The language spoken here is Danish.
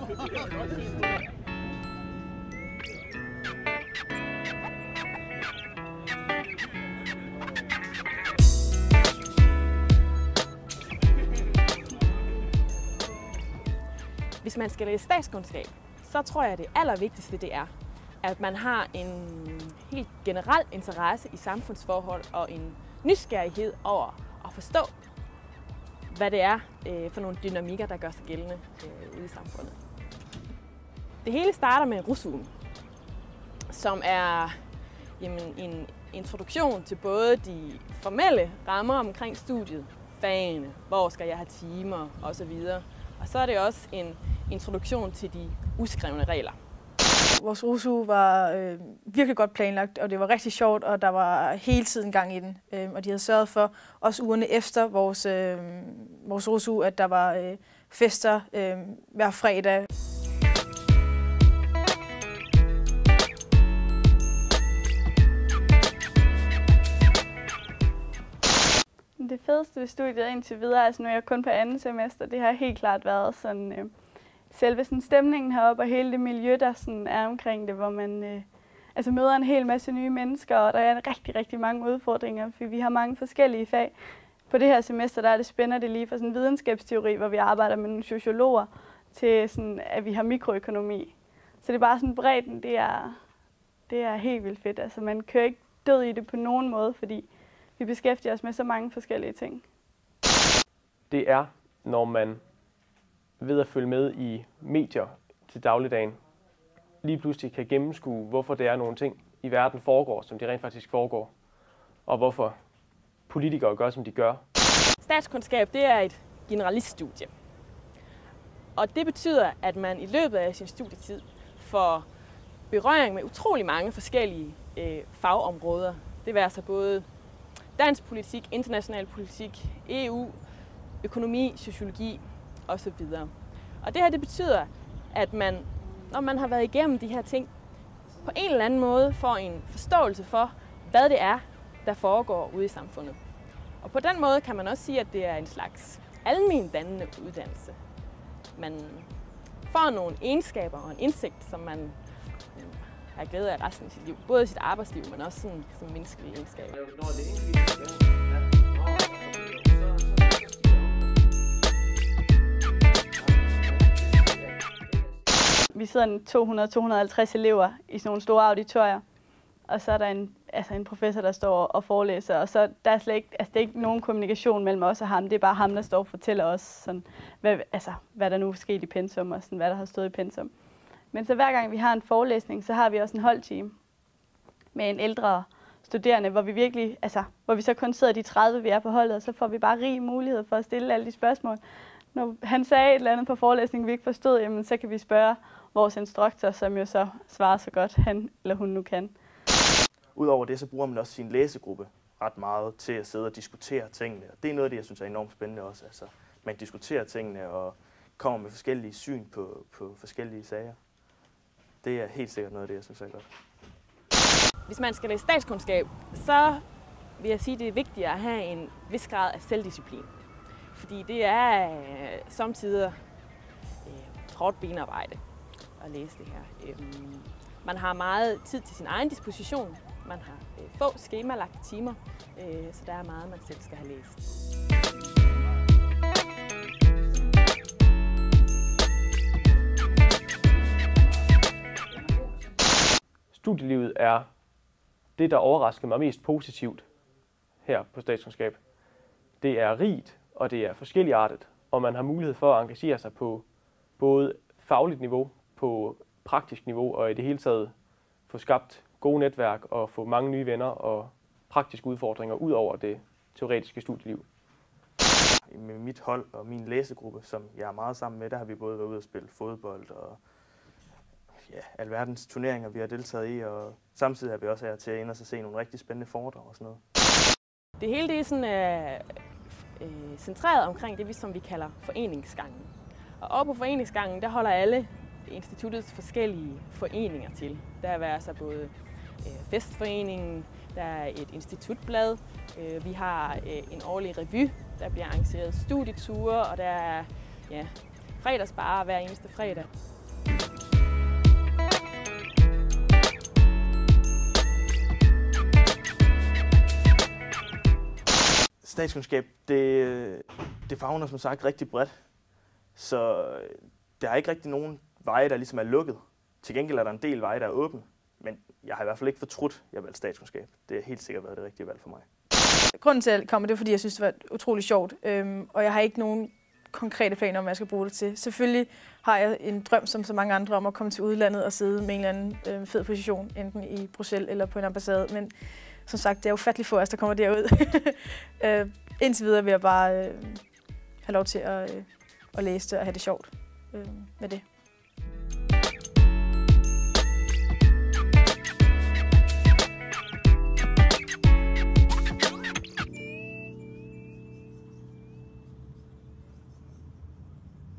Hvis man skal læse statskundskab, så tror jeg, at det allervigtigste det er, at man har en helt generel interesse i samfundsforhold og en nysgerrighed over at forstå, hvad det er for nogle dynamikker, der gør sig gældende ude i samfundet. Det hele starter med RUSU'en, som er en introduktion til både de formelle rammer omkring studiet, fagene, hvor skal jeg have timer osv. Og så er det også en introduktion til de uskrevne regler. Vores RUSU var virkelig godt planlagt, og det var rigtig sjovt, og der var hele tiden gang i den. Og de havde sørget for, også ugerne efter vores RUSU, at der var fester hver fredag. Det fedeste ved studiet indtil videre, altså nu er jeg kun på andet semester, det har helt klart været sådan, selve sådan stemningen heroppe og hele det miljø, der sådan er omkring det, hvor man møder en hel masse nye mennesker, og der er rigtig mange udfordringer, for vi har mange forskellige fag. På det her semester der er det spændende lige fra sådan videnskabsteori, hvor vi arbejder med nogle sociologer, til sådan, at vi har mikroøkonomi. Så det er bare sådan bredden, det er helt vildt fedt. Altså man kører ikke død i det på nogen måde, fordi vi beskæftiger os med så mange forskellige ting. Det er, når man ved at følge med i medier til dagligdagen, lige pludselig kan gennemskue, hvorfor det er nogle ting i verden foregår, som de rent faktisk foregår, og hvorfor politikere gør, som de gør. Statskundskab, det er et generaliststudie. Og det betyder, at man i løbet af sin studietid får berøring med utrolig mange forskellige fagområder. Det vil altså både dansk politik, international politik, EU, økonomi, sociologi osv. Og det her det betyder, at man, når man har været igennem de her ting, på en eller anden måde får en forståelse for, hvad det er, der foregår ude i samfundet. Og på den måde kan man også sige, at det er en slags almendannende uddannelse. Man får nogle egenskaber og en indsigt, som man har glæde af resten af sit liv. Både i sit arbejdsliv, men også som menneskelige egenskaber. Vi sidder 200-250 elever i sådan nogle store auditorier, og så er der en professor, der står og forelæser, og så der er slet ikke, det er ikke nogen kommunikation mellem os og ham, det er bare ham, der står og fortæller os, sådan, hvad der nu er sket i pensum, og sådan, hvad der har stået i pensum. Men så hver gang vi har en forelæsning, så har vi også en holdteam med en ældre studerende, hvor vi virkelig, hvor vi så kun sidder de 30, vi er på holdet, og så får vi bare rig mulighed for at stille alle de spørgsmål. Når han sagde et eller andet på forelæsningen, vi ikke forstod, jamen, så kan vi spørge vores instruktor, som jo så svarer så godt, han eller hun nu kan. Udover det, så bruger man også sin læsegruppe ret meget til at sidde og diskutere tingene. Og det er noget af det, jeg synes er enormt spændende også. Altså, man diskuterer tingene og kommer med forskellige syn på forskellige sager. Det er helt sikkert noget af det, jeg synes er godt. Hvis man skal læse statskundskab, så vil jeg sige, at det er vigtigt at have en vis grad af selvdisciplin. Fordi det er samtidig hårdt benarbejde at læse det her. Man har meget tid til sin egen disposition. Man har få skemalagte timer, så der er meget, man selv skal have læst. Studielivet er det, der overrasker mig mest positivt her på statskundskab. Det er rigt, og det er forskelligartet, og man har mulighed for at engagere sig på både fagligt niveau, på praktisk niveau, og i det hele taget få skabt gode netværk og få mange nye venner og praktiske udfordringer ud over det teoretiske studieliv. Med mit hold og min læsegruppe, som jeg er meget sammen med, der har vi både været ude og spille fodbold og alverdens turneringer, vi har deltaget i, og samtidig har vi også her til at ind og se nogle rigtig spændende foredrag og sådan noget. Det hele det er sådan, centreret omkring det, som vi kalder foreningsgangen. Og oppe på foreningsgangen, der holder alle instituttets forskellige foreninger til. Der er altså både festforeningen, der er et institutblad, vi har en årlig revy, der bliver arrangeret studieture, og der er fredagsbarer hver eneste fredag. Statskundskab, det favner som sagt rigtig bredt. Så der er ikke rigtig nogen veje, der ligesom er lukket. Til gengæld er der en del veje, der er åbne. Men jeg har i hvert fald ikke fortrudt, at jeg valgte statskundskab. Det har helt sikkert været det rigtige valg for mig. Grunden til, at jeg kommer, det er, fordi jeg synes, det var utroligt sjovt. Og jeg har ikke nogen konkrete planer om, hvad jeg skal bruge det til. Selvfølgelig har jeg en drøm, som så mange andre, om at komme til udlandet og sidde med en eller anden fed position, enten i Bruxelles eller på en ambassade. Men som sagt, det er ufatteligt få os, der kommer derud. Indtil videre vil jeg bare have lov til at læse det og have det sjovt med det.